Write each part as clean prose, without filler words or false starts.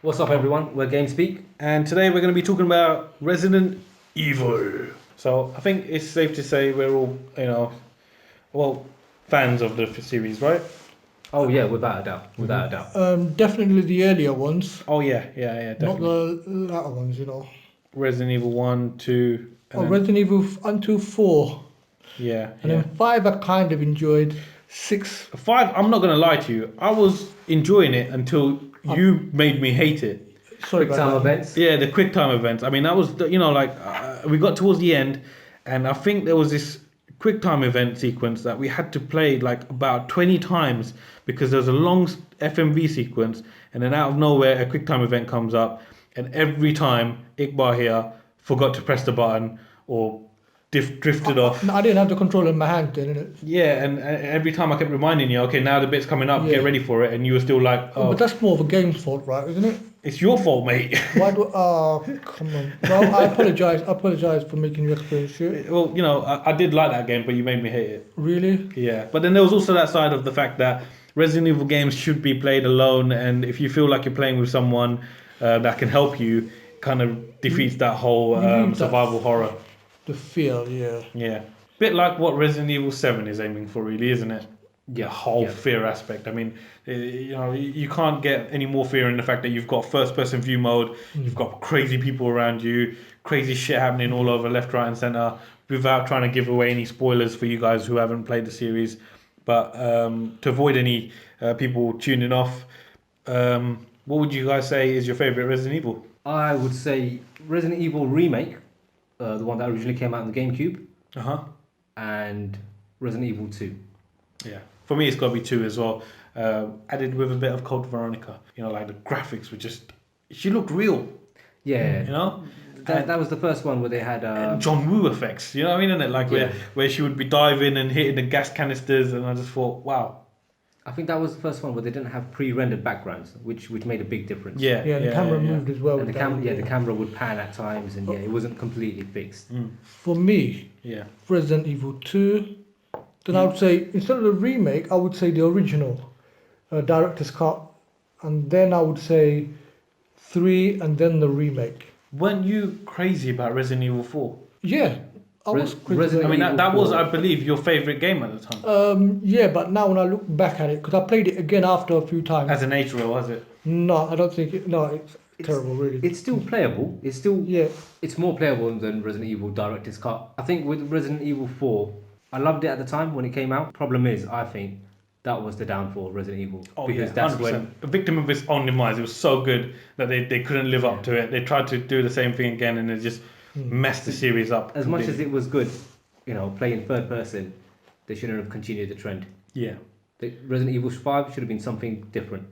What's up, everyone? We're GameSpeak. And today we're going to be talking about Resident Evil. So I think it's safe to say we're all, fans of the series, right? Oh yeah, without a doubt, without a doubt. Definitely the earlier ones, Oh yeah, not definitely. the latter ones. Resident Evil 1, 2, and Oh, then, Resident Evil until 4, yeah, and yeah. then 5 I kind of enjoyed. 6, 5, I'm not going to lie to you, I was enjoying it until you made me hate it. sorry Quick time about that. events. Yeah, the quick time events. I mean, that was, we got towards the end, and I think there was this quick time event sequence that we had to play like about 20 times because there's a long FMV sequence, and then out of nowhere, a quick time event comes up, and every time Iqbal here forgot to press the button or drifted off. I didn't have the controller in my hand then, innit? Yeah, and every time I kept reminding you, okay, now the bit's coming up, get Yeah. ready for it, and you were still like, But oh, that's more of a game's fault, right, isn't it? it's your fault, mate. Why do? Oh, come on. Well, I apologize. I apologize for making you experience shit. Well, I did like that game, but you made me hate it. Really? Yeah, but then there was also that side of the fact that Resident Evil games should be played alone, and if you feel like you're playing with someone that can help you, kind of defeats that whole You need that survival horror. The feel, yeah. Yeah, bit like what Resident Evil 7 is aiming for, really, isn't it? The whole Yeah. fear aspect. I mean, you can't get any more fear in the fact that you've got first-person view mode, you've got crazy people around you, crazy shit happening all over left, right, and center. Without trying to give away any spoilers for you guys who haven't played the series, but to avoid any people tuning off, what would you guys say is your favorite Resident Evil? I would say Resident Evil remake, the one that originally came out on the GameCube, Uh huh. and Resident Evil 2. Yeah. For me, it's got to be 2 as well. Added with a bit of Code Veronica. Like the graphics were just. She looked real. Yeah, You know. that was the first one where they had. John Woo effects. You know what I mean? And like Yeah. where she would be diving and hitting the gas canisters, and I just thought, wow. I think that was the first one where they didn't have pre-rendered backgrounds, which made a big difference. Yeah. Yeah, the camera yeah. moved as well. And with that. the camera would pan at times, and it wasn't completely fixed. For me, Yeah. Resident Evil 2. Then I would say, instead of the remake, I would say the original director's cut. And then I would say 3 and then the remake. Weren't you crazy about Resident Evil 4? Yeah, I was crazy. Resident I mean, Evil that was, 4. I believe, your favorite game at the time. Yeah, but now when I look back at it, because I played it again after a few times. As an 8-year-old, was it? No, I don't think it. No, it's terrible, really. It's still playable. It's still Yeah, It's more playable than Resident Evil Director's Cut. I think with Resident Evil 4, I loved it at the time when it came out. Problem is, I think that was the downfall of Resident Evil. Oh, because yeah, that's 100%. when. A victim of its own demise. It was so good that they couldn't live up to it. They tried to do the same thing again, and it just messed the series up. As much as completely. it was good, playing third person, they shouldn't have continued the trend. Yeah. Resident Evil 5 should have been something different.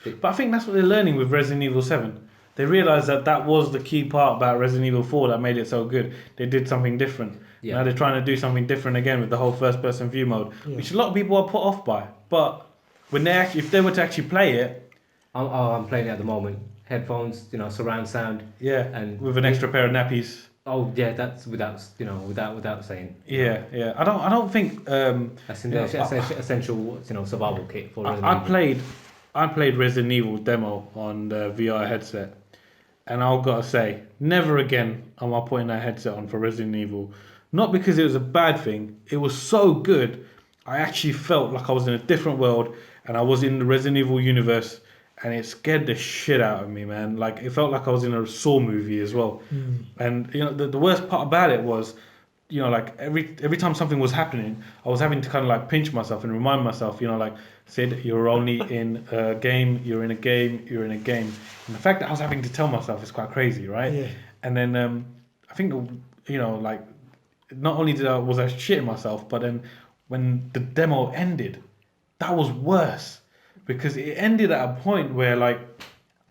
But I think that's what they're learning with Resident Evil 7. They realised that was the key part about Resident Evil 4 that made it so good. They did something different. Yeah. Now they're trying to do something different again with the whole first-person view mode, which a lot of people are put off by. But when if they were to actually play it, I'm playing it at the moment. Headphones, surround sound. yeah, And with an extra pair of nappies. Oh yeah, that's without saying. Yeah. I don't think. That's an essential, survival kit for Resident Evil. I played Resident Evil demo on the VR headset, and I've got to say, never again am I putting that headset on for Resident Evil. Not because it was a bad thing. It was so good. I actually felt like I was in a different world, and I was in the Resident Evil universe, and it scared the shit out of me, man. Like it felt like I was in a Saw movie as well. And the worst part about it was, like every time something was happening, I was having to kind of like pinch myself and remind myself, like, Sid, you're only in a game, you're in a game, you're in a game. And the fact that I was having to tell myself is quite crazy, right? Yeah. And then I think, like, not only was I shitting myself, but then when the demo ended, that was worse. Because it ended at a point where, like,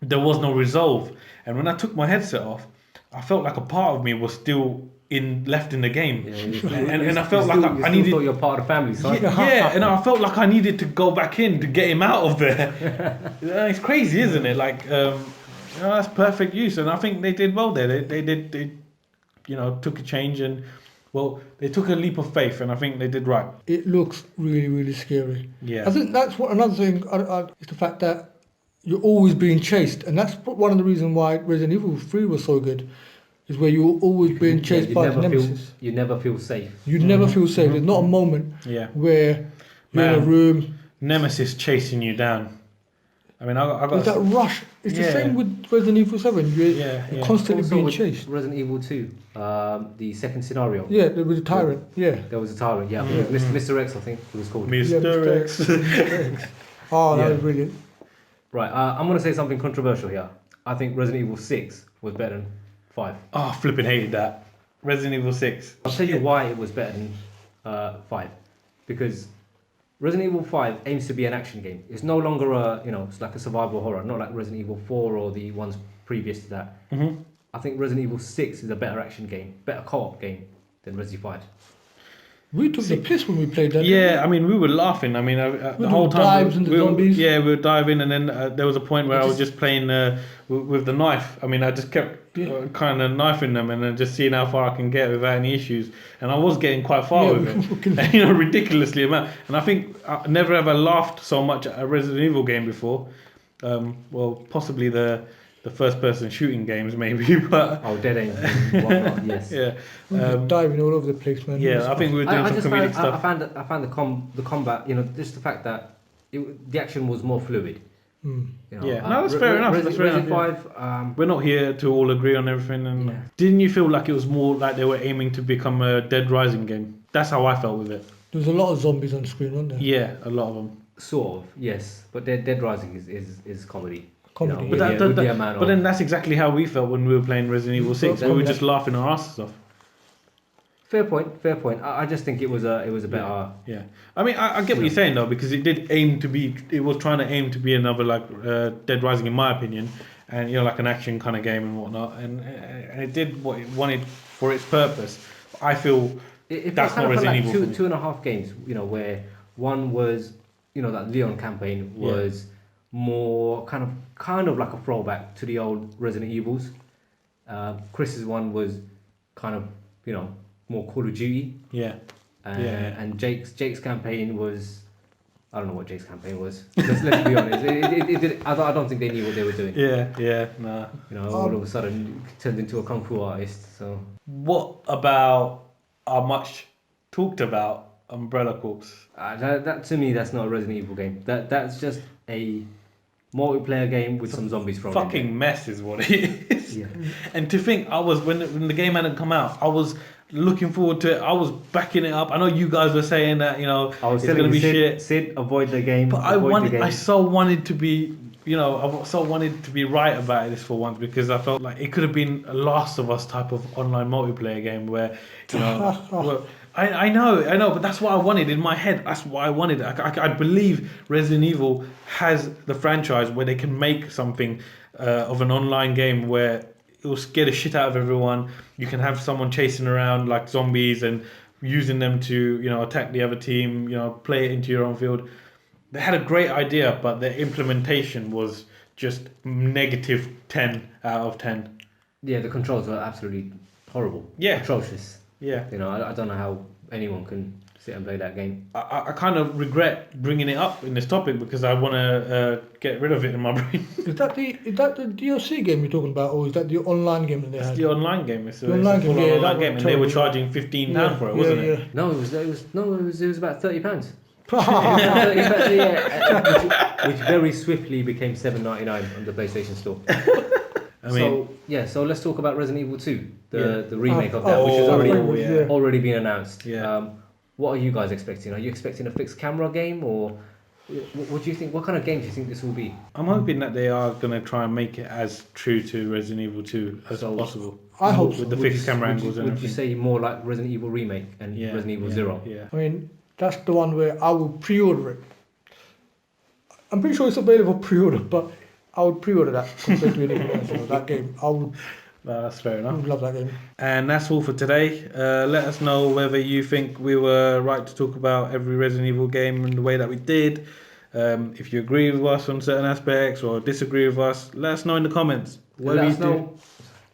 there was no resolve. And when I took my headset off, I felt like a part of me was still left in the game, and I felt like I needed. Thought you're part of the family, son. Yeah, and I felt like I needed to go back in to get him out of there. It's crazy, isn't it? Like, that's perfect use, and I think they did well there. They took a change, and they took a leap of faith, and I think they did right. it looks really, really scary. Yeah. I think that's what another thing is the fact that you're always being chased, and that's one of the reasons why Resident Evil 3 was so good, is where you're always being chased you by the never feel nemesis. you never feel safe. You never feel safe. There's not a moment Yeah. where you're in a Man. room. Nemesis chasing you down. I mean, I got There's that rush. It's the Yeah. same with Resident Evil 7. You're Yeah. constantly Also being with chased. Resident Evil 2, the second scenario. Yeah, there was a tyrant. Yeah. There was a tyrant. Yeah, Yeah. Mr. X, I think it was called. Mr. X. Mr. X. Oh, that Yeah. was brilliant. Right, I'm gonna say something controversial here. I think Resident Evil 6 was better than 5. Oh, flipping hated that. Resident Evil 6. I'll tell you why it was better than 5. Because Resident Evil 5 aims to be an action game. It's no longer it's like a survival horror, not like Resident Evil 4 or the ones previous to that. Mm-hmm. I think Resident Evil 6 is a better action game, better co-op game than Resident Evil 5. We took the piss when we played that. Yeah, I mean, we were laughing. I mean, the whole time. dives into zombies. Yeah, we were diving, and then there was a point where I was just playing with the knife. I mean, I just kept kind of knifing them, and then just seeing how far I can get without any issues. And I was getting quite far with it, ridiculously amount. And I think I never ever laughed so much at a Resident Evil game before. Well, possibly the first person shooting games maybe, but Oh, Dead Aim and whatnot, yes. yeah. We were diving all over the place, man. Yeah, I think we were doing some comedic I stuff. found the combat, just the fact that the action was more fluid. Mm. Yeah, no, that's fair enough. That's fair Resident enough, 5, We're not here to all agree on everything. And Yeah. didn't you feel like it was more like they were aiming to become a Dead Rising game? That's how I felt with it. There was a lot of zombies on screen, wasn't there? Yeah, a lot of them. sort of, yes. But Dead Rising is comedy. Comedy. With the amount But of- then that's exactly how we felt when we were playing Resident Evil 6. We were just laughing our asses off. Fair point. I just think it was a better. Yeah, I mean, I get what you're saying though, because it did aim to be. It was trying to aim to be another like Dead Rising, in my opinion, and like an action kind of game and whatnot, and it did what it wanted for its purpose. I feel It that's kind not of felt Resident like Evil. two and a half games, where one was, that Leon campaign was more kind of like a throwback to the old Resident Evils. Chris's one was kind of, more Call of Duty. Yeah. And Jake's campaign was, I don't know what Jake's campaign was. Let's be honest. I don't think they knew what they were doing. Yeah, nah. All of a sudden it turned into a kung fu artist. So What about our much talked about Umbrella Corps? that to me, that's not a Resident Evil game. That's just a multiplayer game with some zombies thrown in there. Fucking mess is what it is. Yeah. And to think, I was when the game hadn't come out, I was looking forward to it. I was backing it up. I know you guys were saying that I was it's gonna be shit. Sid, avoid the game. But I so wanted to be, I so wanted to be right about this for once, because I felt like it could have been a Last of Us type of online multiplayer game where, well, I know, but that's what I wanted in my head. That's what I wanted. I believe Resident Evil has the franchise where they can make something of an online game where it will scare the shit out of everyone. You can have someone chasing around like zombies and using them to, attack the other team, play it into your own field. They had a great idea, but the implementation was just negative 10 out of 10. Yeah, the controls were absolutely horrible. Yeah. Atrocious. Yeah. I don't know how anyone can sit and play that game. I kind of regret bringing it up in this topic because I want to get rid of it in my brain. Is that the DLC game you're talking about, or is that the online game that they It's had? the online game. It's a online full game, yeah, online that game, was and they were terrible. charging £15 for it, wasn't it? No, it was about £30. Yeah. which very swiftly became $7.99 on the PlayStation Store. I mean, so let's talk about Resident Evil 2, the Yeah. remake of that, which has yeah. already been announced. Yeah. What are you guys expecting? Are you expecting a fixed camera game, or what do you think? What kind of game do you think this will be? I'm hoping that they are going to try and make it as true to Resident Evil 2 as possible. I hope with so. the fixed camera angles and Would you everything. say more like Resident Evil Remake and Resident Evil Zero? Yeah. I mean, that's the one where I will pre-order it. I'm pretty sure it's available pre-order, but I would pre-order that compared to anything else. That game, I would No, that's fair enough. love that game. And that's all for today. Let us know whether you think we were right to talk about every Resident Evil game in the way that we did. If you agree with us on certain aspects or disagree with us, let us know in the comments. Let us know.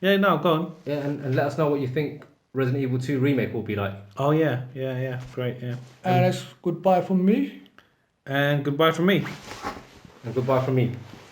Yeah, no, go on. Yeah, and let us know what you think Resident Evil 2 Remake will be like. Oh, yeah. Great, yeah. And it's goodbye from me. And goodbye from me. And goodbye from me.